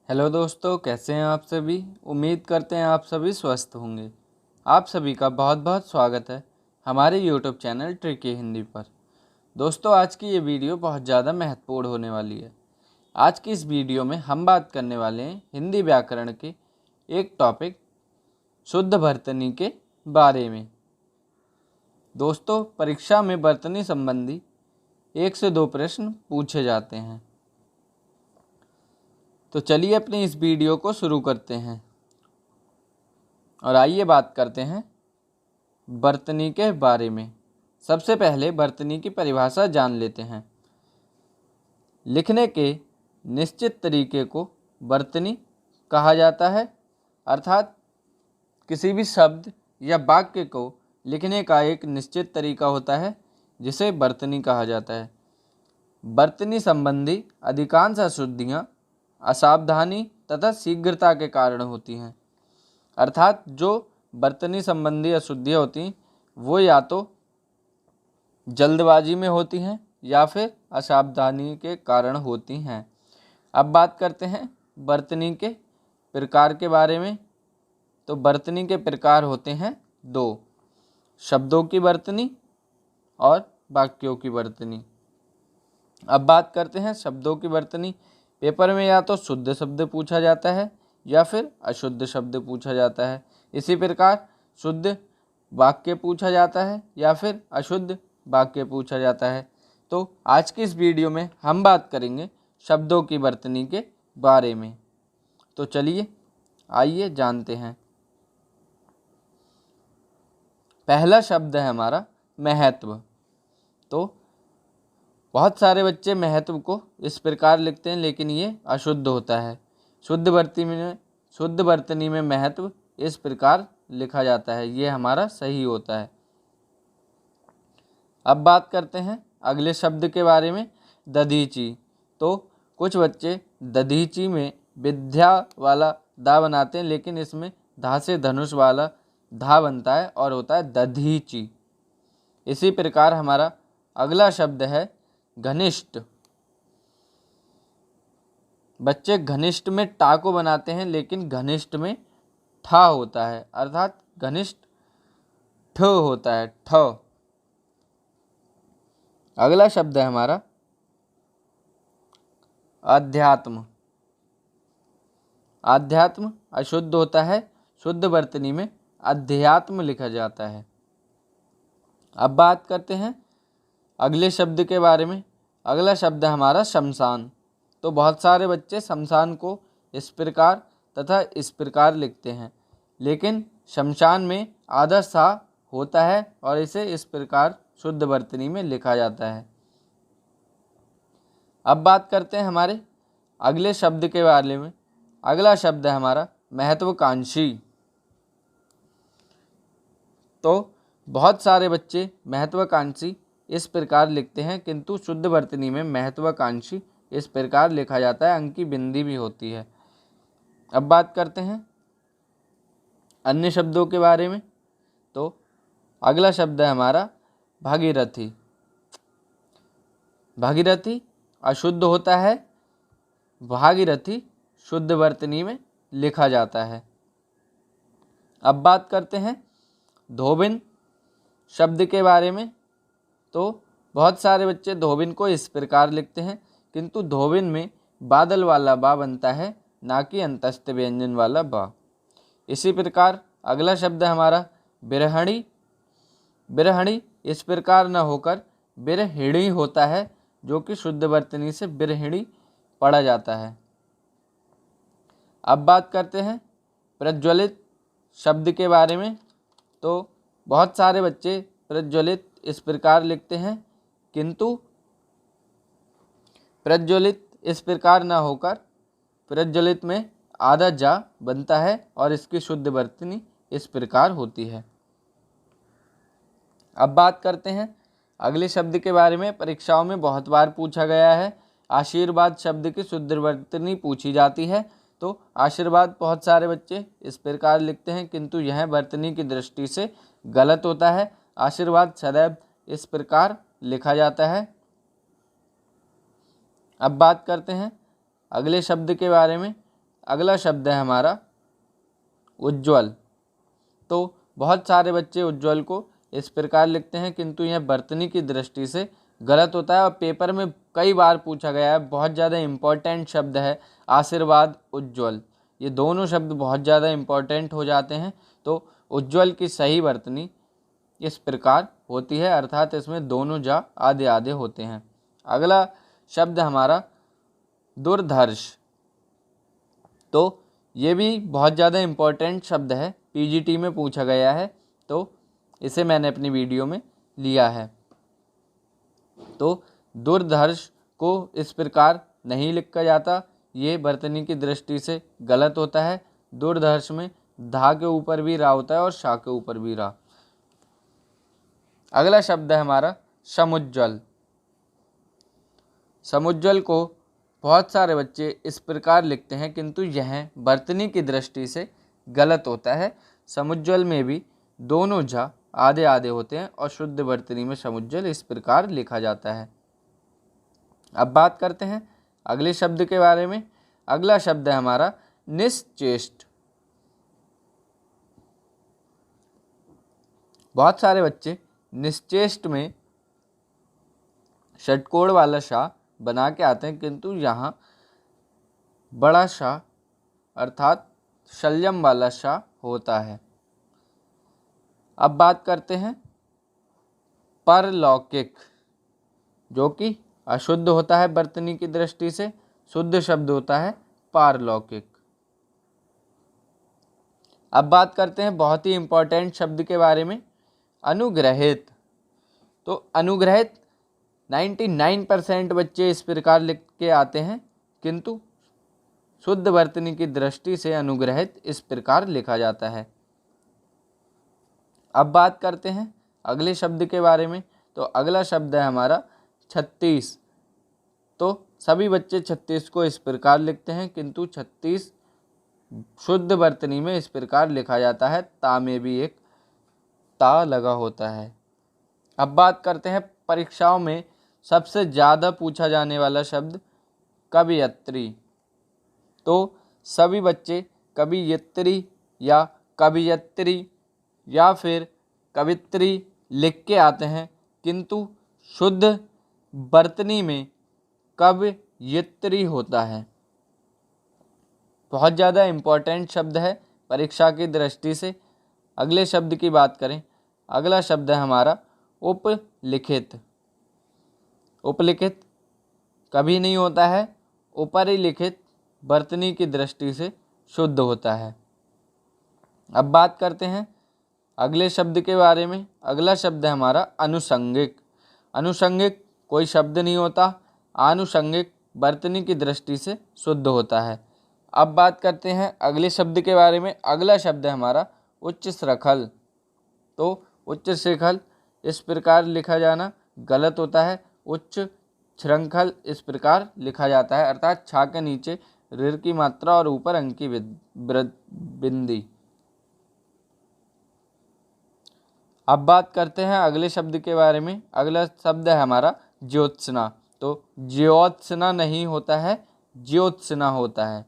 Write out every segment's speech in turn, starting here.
Hello दोस्तों, कैसे हैं आप सभी। उम्मीद करते हैं आप सभी स्वस्थ होंगे। आप सभी का बहुत बहुत स्वागत है हमारे यूट्यूब चैनल ट्रिकी हिंदी पर। दोस्तों, आज की ये वीडियो बहुत ज़्यादा महत्वपूर्ण होने वाली है। आज की इस वीडियो में हम बात करने वाले हैं हिंदी व्याकरण के एक टॉपिक शुद्ध वर्तनी के बारे में। दोस्तों, परीक्षा में वर्तनी संबंधी 1 से 2 प्रश्न पूछे जाते हैं। तो चलिए अपनी इस वीडियो को शुरू करते हैं और आइए बात करते हैं वर्तनी के बारे में। सबसे पहले वर्तनी की परिभाषा जान लेते हैं। लिखने के निश्चित तरीके को वर्तनी कहा जाता है, अर्थात किसी भी शब्द या वाक्य को लिखने का एक निश्चित तरीका होता है जिसे वर्तनी कहा जाता है। वर्तनी संबंधी अधिकांश अशुद्धियाँ असावधानी तथा शीघ्रता के कारण होती हैं, अर्थात जो वर्तनी संबंधी अशुद्धियाँ होती हैं वो या तो जल्दबाजी में होती हैं या फिर असावधानी के कारण होती हैं। अब बात करते हैं वर्तनी के प्रकार के बारे में। तो वर्तनी के प्रकार होते हैं 2, शब्दों की वर्तनी और वाक्यों की वर्तनी। अब बात करते हैं शब्दों की वर्तनी। पेपर में या तो शुद्ध शब्द पूछा जाता है या फिर अशुद्ध शब्द पूछा जाता है। इसी प्रकार शुद्ध वाक्य पूछा जाता है या फिर अशुद्ध वाक्य पूछा जाता है। तो आज की इस वीडियो में हम बात करेंगे शब्दों की वर्तनी के बारे में। तो चलिए आइए जानते हैं। पहला शब्द है हमारा महत्व। तो बहुत सारे बच्चे महत्व को इस प्रकार लिखते हैं, लेकिन ये अशुद्ध होता है। शुद्ध वर्तनी में महत्व इस प्रकार लिखा जाता है, ये हमारा सही होता है। अब बात करते हैं अगले शब्द के बारे में, दधीची। तो कुछ बच्चे दधीची में विद्या वाला दा बनाते हैं, लेकिन इसमें धा से धनुष वाला धा बनता है और होता है दधीची। इसी प्रकार हमारा अगला शब्द है घनिष्ठ। बच्चे घनिष्ठ में टा को बनाते हैं, लेकिन घनिष्ठ में ठा होता है, अर्थात घनिष्ठ ठ होता है, ठ। अगला शब्द है हमारा अध्यात्म। अध्यात्म अशुद्ध होता है, शुद्ध वर्तनी में अध्यात्म लिखा जाता है। अब बात करते हैं अगले शब्द के बारे में। अगला शब्द है हमारा शमशान। तो बहुत सारे बच्चे शमशान को इस प्रकार तथा इस प्रकार लिखते हैं, लेकिन शमशान में आधा सा होता है और इसे इस प्रकार शुद्ध वर्तनी में लिखा जाता है। अब बात करते हैं हमारे अगले शब्द के बारे में। अगला शब्द है हमारा महत्वाकांक्षी। तो बहुत सारे बच्चे महत्वाकांक्षी इस प्रकार लिखते हैं, किंतु शुद्ध वर्तनी में महत्वाकांक्षी इस प्रकार लिखा जाता है, अंक की बिंदी भी होती है। अब बात करते हैं अन्य शब्दों के बारे में। तो अगला शब्द है हमारा भागीरथी। भागीरथी अशुद्ध होता है, भागीरथी शुद्ध वर्तनी में लिखा जाता है। अब बात करते हैं धोबिन शब्द के बारे में। तो बहुत सारे बच्चे धोबिन को इस प्रकार लिखते हैं, किंतु धोबिन में बादल वाला बा बनता है, ना कि अंतस्थ व्यंजन वाला बा। इसी प्रकार अगला शब्द है हमारा बिरहणी। बिरहणी इस प्रकार न होकर बिरहिणी होता है, जो कि शुद्ध वर्तनी से बिरहिणी पढ़ा जाता है। अब बात करते हैं प्रज्वलित शब्द के बारे में। तो बहुत सारे बच्चे प्रज्वलित इस प्रकार लिखते हैं, किंतु प्रज्वलित इस प्रकार न होकर प्रज्वलित में आधा जा बनता है और इसकी शुद्ध वर्तनी इस प्रकार होती है। अब बात करते हैं अगले शब्द के बारे में। परीक्षाओं में बहुत बार पूछा गया है। आशीर्वाद शब्द की शुद्ध वर्तनी पूछी जाती है। तो आशीर्वाद बहुत सारे बच्चे इस प्रकार लिखते हैं, किंतु यह वर्तनी की दृष्टि से गलत होता है। आशीर्वाद सदैव इस प्रकार लिखा जाता है। अब बात करते हैं अगले शब्द के बारे में। अगला शब्द है हमारा उज्ज्वल। तो बहुत सारे बच्चे उज्ज्वल को इस प्रकार लिखते हैं, किंतु यह वर्तनी की दृष्टि से गलत होता है और पेपर में कई बार पूछा गया है। बहुत ज़्यादा इम्पोर्टेंट शब्द है आशीर्वाद, उज्ज्वल, ये दोनों शब्द बहुत ज़्यादा इम्पोर्टेंट हो जाते हैं। तो उज्ज्वल की सही वर्तनी इस प्रकार होती है, अर्थात इसमें दोनों जा आधे आधे होते हैं। अगला शब्द हमारा दुर्धर्ष। तो ये भी बहुत ज़्यादा इम्पोर्टेंट शब्द है, पीजीटी में पूछा गया है, तो इसे मैंने अपनी वीडियो में लिया है। तो दुर्धर्ष को इस प्रकार नहीं लिखा जाता, ये वर्तनी की दृष्टि से गलत होता है। दुर्धर्ष में धा के ऊपर भी रा होता है और शा के ऊपर भी रा। अगला शब्द है हमारा समुज्ज्वल। समुज्ज्वल को बहुत सारे बच्चे इस प्रकार लिखते हैं, किंतु यह वर्तनी की दृष्टि से गलत होता है। समुज्ज्वल में भी दोनों झा आधे आधे होते हैं और शुद्ध वर्तनी में समुज्ज्वल इस प्रकार लिखा जाता है। अब बात करते हैं अगले शब्द के बारे में। अगला शब्द है हमारा निश्चेष्ट। बहुत सारे बच्चे निश्चेष्ट में षटकोण वाला शा बना के आते हैं, किंतु यहाँ बड़ा शा अर्थात शल्यम वाला शा होता है। अब बात करते हैं परलौकिक, जो कि अशुद्ध होता है वर्तनी की दृष्टि से, शुद्ध शब्द होता है पारलौकिक। अब बात करते हैं बहुत ही इम्पोर्टेंट शब्द के बारे में, अनुग्रहित। तो अनुग्रहित 99% बच्चे इस प्रकार लिख के आते हैं, किंतु शुद्ध वर्तनी की दृष्टि से अनुग्रहित इस प्रकार लिखा जाता है। अब बात करते हैं अगले शब्द के बारे में। तो अगला शब्द है हमारा 36। तो सभी बच्चे 36 को इस प्रकार लिखते हैं, किंतु 36 शुद्ध वर्तनी में इस प्रकार लिखा जाता है, ता में भी एक ता लगा होता है। अब बात करते हैं परीक्षाओं में सबसे ज़्यादा पूछा जाने वाला शब्द कवियत्री। तो सभी बच्चे कवियत्री या कवियत्री या फिर कवित्री लिख के आते हैं, किंतु शुद्ध वर्तनी में कवियत्री होता है। बहुत ज़्यादा इम्पोर्टेंट शब्द है परीक्षा की दृष्टि से। अगले शब्द की बात करें, अगला शब्द है हमारा उपलिखित। उपलिखित कभी नहीं होता है, ऊपर ही लिखित वर्तनी की दृष्टि से शुद्ध होता है। अब बात करते हैं अगले शब्द के बारे में। अगला शब्द है हमारा अनुषंगिक। अनुषंगिक कोई शब्द नहीं होता, आनुषंगिक वर्तनी की दृष्टि से शुद्ध होता है। अब बात करते हैं अगले शब्द के बारे में। अगला शब्द है हमारा उच्च श्रृंखल। तो उच्च श्रृंखल इस प्रकार लिखा जाना गलत होता है, उच्च श्रृंखल इस प्रकार लिखा जाता है, अर्थात छा के नीचे ऋ की मात्रा और ऊपर अंक की बिंदी। अब बात करते हैं अगले शब्द के बारे में। अगला शब्द है हमारा ज्योत्सना। तो ज्योत्सना नहीं होता है, ज्योत्सना होता है।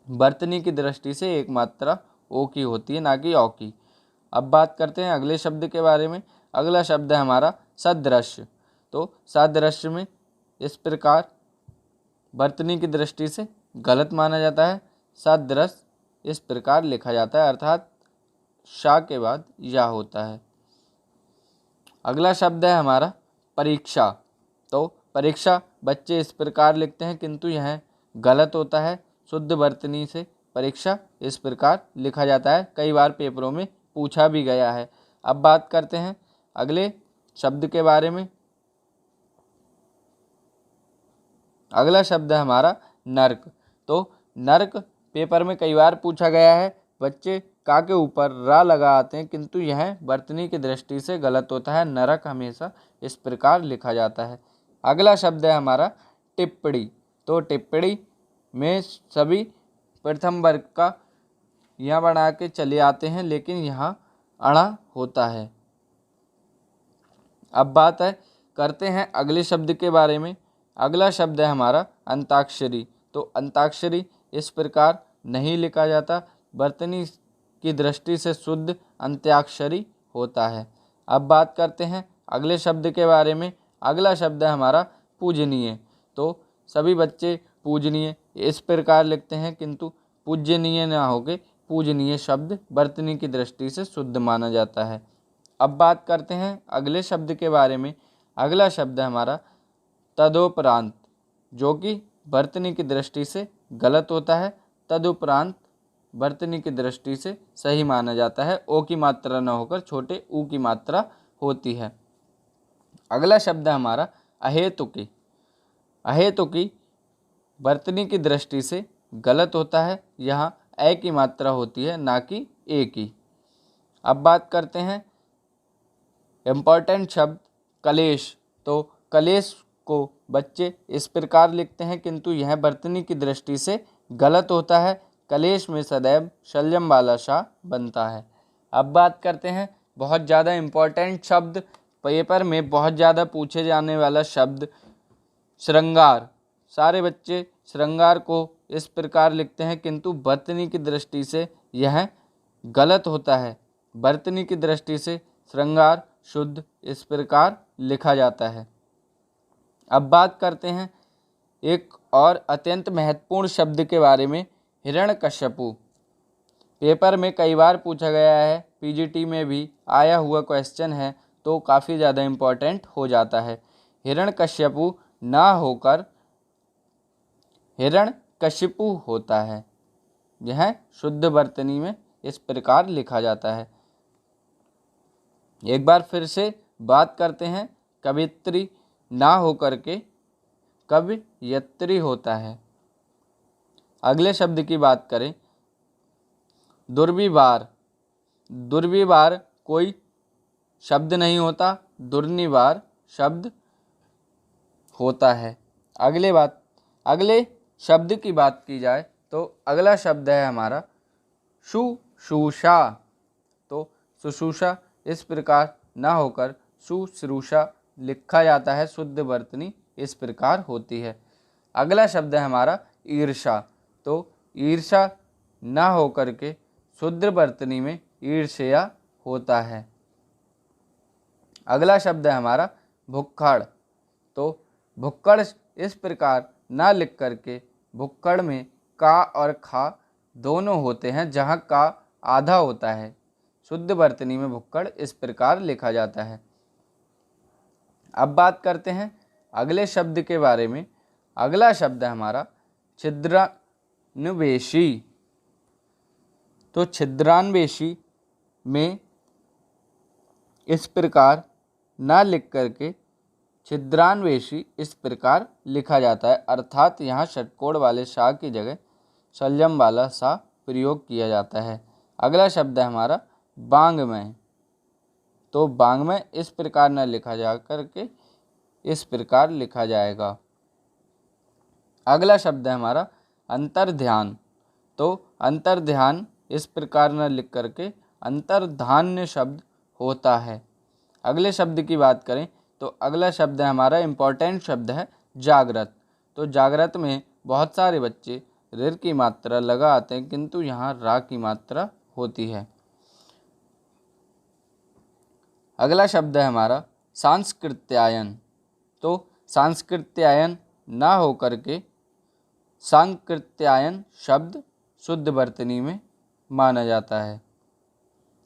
वर्तनी की दृष्टि से एक मात्रा ओ की होती है, ना कि औ की। अब बात करते हैं अगले शब्द के बारे में। अगला शब्द है हमारा सदृश। तो सदृश में इस प्रकार वर्तनी की दृष्टि से गलत माना जाता है, सदृश इस प्रकार लिखा जाता है, अर्थात शा के बाद या होता है। अगला शब्द है हमारा परीक्षा। तो परीक्षा बच्चे इस प्रकार लिखते हैं, किंतु यह गलत होता है। शुद्ध वर्तनी से परीक्षा इस प्रकार लिखा जाता है, कई बार पेपरों में पूछा भी गया है। अब बात करते हैं अगले शब्द के बारे में। अगला शब्द है हमारा नर्क। तो नर्क पेपर में कई बार पूछा गया है, बच्चे का के ऊपर रा लगा आते हैं, किंतु यह वर्तनी की दृष्टि से गलत होता है। नरक हमेशा इस प्रकार लिखा जाता है। अगला शब्द है हमारा टिप्पणी। तो टिप्पणी में सभी प्रथम वर्ग का यहाँ बना के चले आते हैं, लेकिन यहाँ अड़ा होता है। अब बात है करते हैं अगले शब्द के बारे में। अगला शब्द है हमारा अंताक्षरी। तो अंताक्षरी इस प्रकार नहीं लिखा जाता। वर्तनी की दृष्टि से शुद्ध अंत्याक्षरी होता है। अब बात करते हैं अगले शब्द के बारे में। अगला शब्द है हमारा पूजनीय। तो सभी बच्चे पूजनीय इस प्रकार लिखते हैं, किंतु पूजनीय ना होके पूजनीय शब्द वर्तनी की दृष्टि से शुद्ध माना जाता है। अब बात करते हैं अगले शब्द के बारे में। अगला शब्द है हमारा तदोपरांत, जो कि वर्तनी की दृष्टि से गलत होता है। तदुपरांत वर्तनी की दृष्टि से सही माना जाता है। ओ की मात्रा न होकर छोटे ऊ की मात्रा होती है। अगला शब्द है हमारा अहेतुकी। अहेतुकी वर्तनी की दृष्टि से गलत होता है। यहाँ ए की मात्रा होती है, ना कि ए की। अब बात करते हैं इम्पॉर्टेंट शब्द कलेश। तो कलेश को बच्चे इस प्रकार लिखते हैं, किंतु यह वर्तनी की दृष्टि से गलत होता है। कलेश में सदैव शल्यम वाला शाह बनता है। अब बात करते हैं बहुत ज़्यादा इम्पॉर्टेंट शब्द, पेपर में बहुत ज़्यादा पूछे जाने वाला शब्द श्रृंगार। सारे बच्चे श्रृंगार को इस प्रकार लिखते हैं, किंतु वर्तनी की दृष्टि से यह गलत होता है। वर्तनी की दृष्टि से श्रृंगार शुद्ध इस प्रकार लिखा जाता है। अब बात करते हैं एक और अत्यंत महत्वपूर्ण शब्द के बारे में, हिरण्यकश्यपु। पेपर में कई बार पूछा गया है, पीजीटी में भी आया हुआ क्वेश्चन है, तो काफ़ी ज़्यादा इम्पोर्टेंट हो जाता है। हिरण्यकश्यपु ना होकर हिरण्यकशिपु होता है। यह शुद्ध वर्तनी में इस प्रकार लिखा जाता है। एक बार फिर से बात करते हैं, कवित्री ना होकर के कवयत्री होता है। अगले शब्द की बात करें, दुर्विवार। दुर्विवार कोई शब्द नहीं होता, दुर्निवार शब्द होता है। अगले शब्द की बात की जाए तो अगला शब्द है हमारा शुश्रूषा। तो शुश्रूषा इस प्रकार ना होकर शुश्रूषा लिखा जाता है। शुद्ध वर्तनी इस प्रकार होती है। अगला शब्द है हमारा ईर्षा। तो ईर्षा ना होकर के शुद्ध वर्तनी में ईर्ष्या होता है। अगला शब्द है हमारा भुक्खड़। तो भुक्कड़ इस प्रकार ना लिख करके भुक्कड़ में का और खा दोनों होते हैं, जहाँ का आधा होता है। शुद्ध वर्तनी में भुक्कड़ इस प्रकार लिखा जाता है। अब बात करते हैं अगले शब्द के बारे में। अगला शब्द है हमारा छिद्रान्वेषी। तो छिद्रान्वेषी में इस प्रकार ना लिख करके छिद्रान्वेषी इस प्रकार लिखा जाता है, अर्थात यहाँ षटकोण वाले शाह की जगह शल्यम वाला सा प्रयोग किया जाता है। अगला शब्द है हमारा बांग्मय। तो बांग्मय इस प्रकार न लिखा जा करके इस प्रकार लिखा जाएगा। अगला शब्द है हमारा अंतर्ध्यान। तो अंतर्ध्यान इस प्रकार न लिख करके अंतर्धान्य शब्द होता है। अगले शब्द की बात करें तो अगला शब्द है हमारा इम्पॉर्टेंट शब्द है जागृत। तो जागृत में बहुत सारे बच्चे ऋ की मात्रा लगा आते हैं, किंतु यहाँ रा की मात्रा होती है। अगला शब्द है हमारा सांस्कृत्यायन। तो सांस्कृत्यायन ना होकर के सांकृत्यायन शब्द शुद्ध वर्तनी में माना जाता है।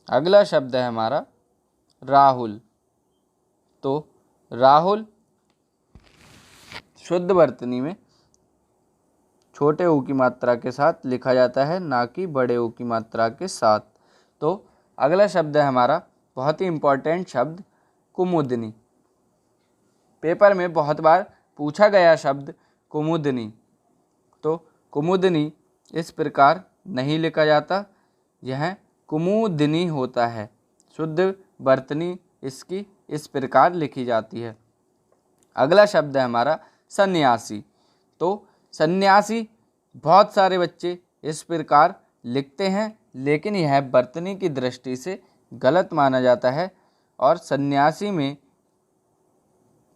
अगला शब्द है हमारा राहुल। तो राहुल शुद्ध वर्तनी में छोटे ऊ की मात्रा के साथ लिखा जाता है, ना कि बड़े ऊ की मात्रा के साथ। तो अगला शब्द है हमारा बहुत ही इम्पोर्टेंट शब्द कुमुदनी। पेपर में बहुत बार पूछा गया शब्द कुमुदनी। तो कुमुदनी इस प्रकार नहीं लिखा जाता, यह कुमुदनी होता है। शुद्ध वर्तनी इसकी इस प्रकार लिखी जाती है। अगला शब्द है हमारा सन्यासी। तो सन्यासी बहुत सारे बच्चे इस प्रकार लिखते हैं, लेकिन यह वर्तनी की दृष्टि से गलत माना जाता है। और सन्यासी में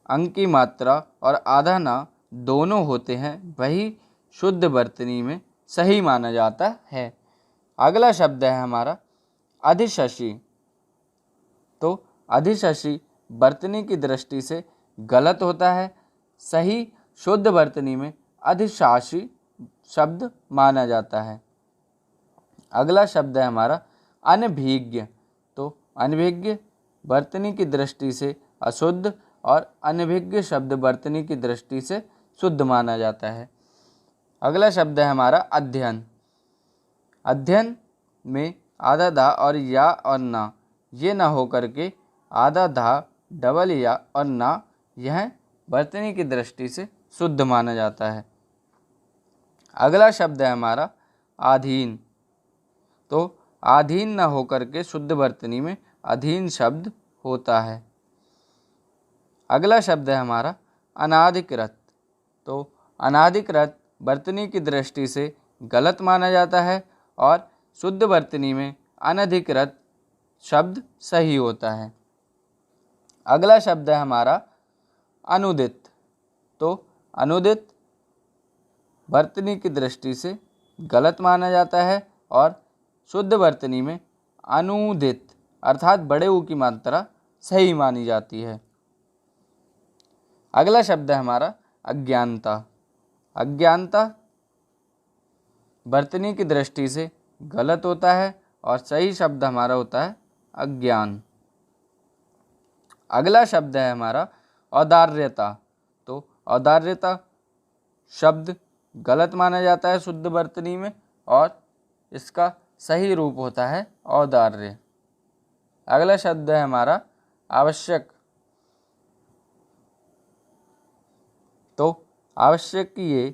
अंक की मात्रा और आधा ना दोनों होते हैं, वही शुद्ध वर्तनी में सही माना जाता है। अगला शब्द है हमारा अधिशसी। तो अधिशसी वर्तनी की दृष्टि से गलत होता है। सही शुद्ध वर्तनी में अधिशासी शब्द माना जाता है। अगला शब्द है हमारा अनभिज्ञ। तो अनभिज्ञ वर्तनी की दृष्टि से अशुद्ध और अनभिज्ञ शब्द वर्तनी की दृष्टि से शुद्ध माना जाता है। अगला शब्द है हमारा अध्ययन। अध्ययन में आधा धा और या और ना ये ना हो करके आधा धा डबल या और ना यह वर्तनी की दृष्टि से शुद्ध माना जाता है। अगला शब्द है हमारा आधीन। तो आधीन न होकर के शुद्ध वर्तनी में अधीन शब्द होता है। अगला शब्द है हमारा अनाधिकृत। तो अनाधिकृत वर्तनी की दृष्टि से गलत माना जाता है और शुद्ध वर्तनी में अनधिकृत शब्द सही होता है। अगला शब्द है हमारा अनुदित। तो अनुदित वर्तनी की दृष्टि से गलत माना जाता है और शुद्ध वर्तनी में अनुदित अर्थात बड़े ऊ की मात्रा सही मानी जाती है। अगला शब्द है हमारा अज्ञानता। अज्ञानता वर्तनी की दृष्टि से गलत होता है और सही शब्द हमारा होता है अज्ञान। अगला शब्द है हमारा औदार्यता। तो औदार्यता शब्द गलत माना जाता है शुद्ध वर्तनी में और इसका सही रूप होता है औदार्य। अगला शब्द है हमारा आवश्यक। तो आवश्यक ये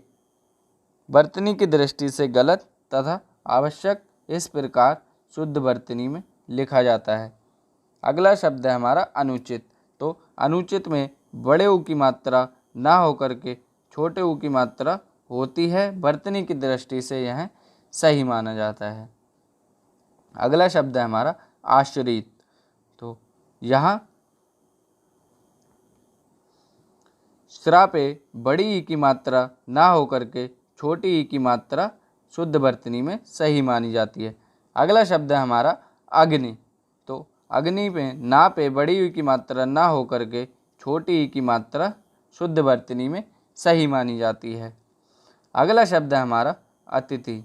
वर्तनी की दृष्टि से गलत तथा आवश्यक इस प्रकार शुद्ध वर्तनी में लिखा जाता है। अगला शब्द है हमारा अनुचित। तो अनुचित में बड़े ऊ की मात्रा ना होकर के छोटे ऊ की मात्रा होती है। वर्तनी की दृष्टि से यह सही माना जाता है। अगला शब्द है हमारा आश्रित। तो यहाँ श्रा पे बड़ी ई की मात्रा ना होकर के छोटी ई की मात्रा शुद्ध वर्तनी में सही मानी जाती है। अगला शब्द है हमारा अग्नि। तो अग्नि पे ना पे बड़ी ई की मात्रा ना होकर के छोटी ई की मात्रा शुद्ध वर्तनी में सही मानी जाती है। अगला शब्द है हमारा अतिथि।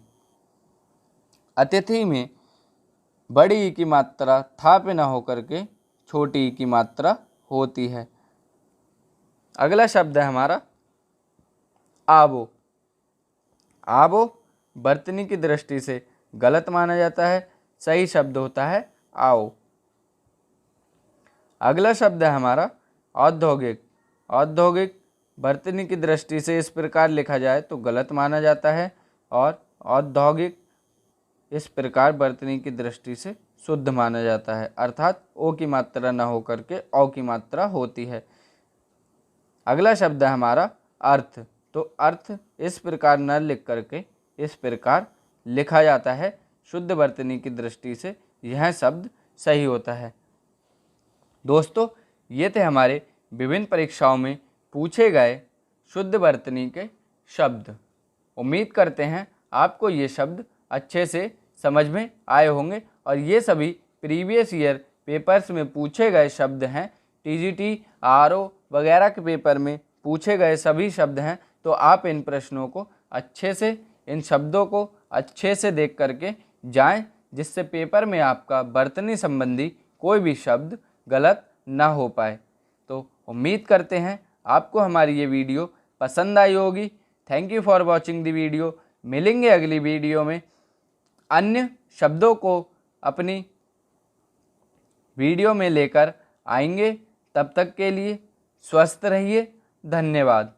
अतिथि में बड़ी ई की मात्रा था पे ना होकर के छोटी ई की मात्रा होती है। अगला शब्द है हमारा आवो। आवो वर्तनी की दृष्टि से गलत माना जाता है। सही शब्द होता है आओ। अगला शब्द है हमारा औद्योगिक। औद्योगिक वर्तनी की दृष्टि से इस प्रकार लिखा जाए तो गलत माना जाता है और औद्योगिक इस प्रकार वर्तनी की दृष्टि से शुद्ध माना जाता है अर्थात ओ की मात्रा न होकर के औ की मात्रा होती है। अगला शब्द है हमारा अर्थ। तो अर्थ इस प्रकार न लिख करके इस प्रकार लिखा जाता है। शुद्ध वर्तनी की दृष्टि से यह शब्द सही होता है। दोस्तों ये थे हमारे विभिन्न परीक्षाओं में पूछे गए शुद्ध वर्तनी के शब्द। उम्मीद करते हैं आपको ये शब्द अच्छे से समझ में आए होंगे और ये सभी प्रीवियस ईयर पेपर्स में पूछे गए शब्द हैं। टीजीटी आरओ वगैरह के पेपर में पूछे गए सभी शब्द हैं। तो आप इन प्रश्नों को अच्छे से इन शब्दों को अच्छे से देख करके जाएं जिससे पेपर में आपका वर्तनी संबंधी कोई भी शब्द गलत ना हो पाए। तो उम्मीद करते हैं आपको हमारी ये वीडियो पसंद आई होगी। Thank you for watching the video. मिलेंगे अगली वीडियो में अन्य शब्दों को अपनी वीडियो में लेकर आएंगे। तब तक के लिए स्वस्थ रहिए। धन्यवाद।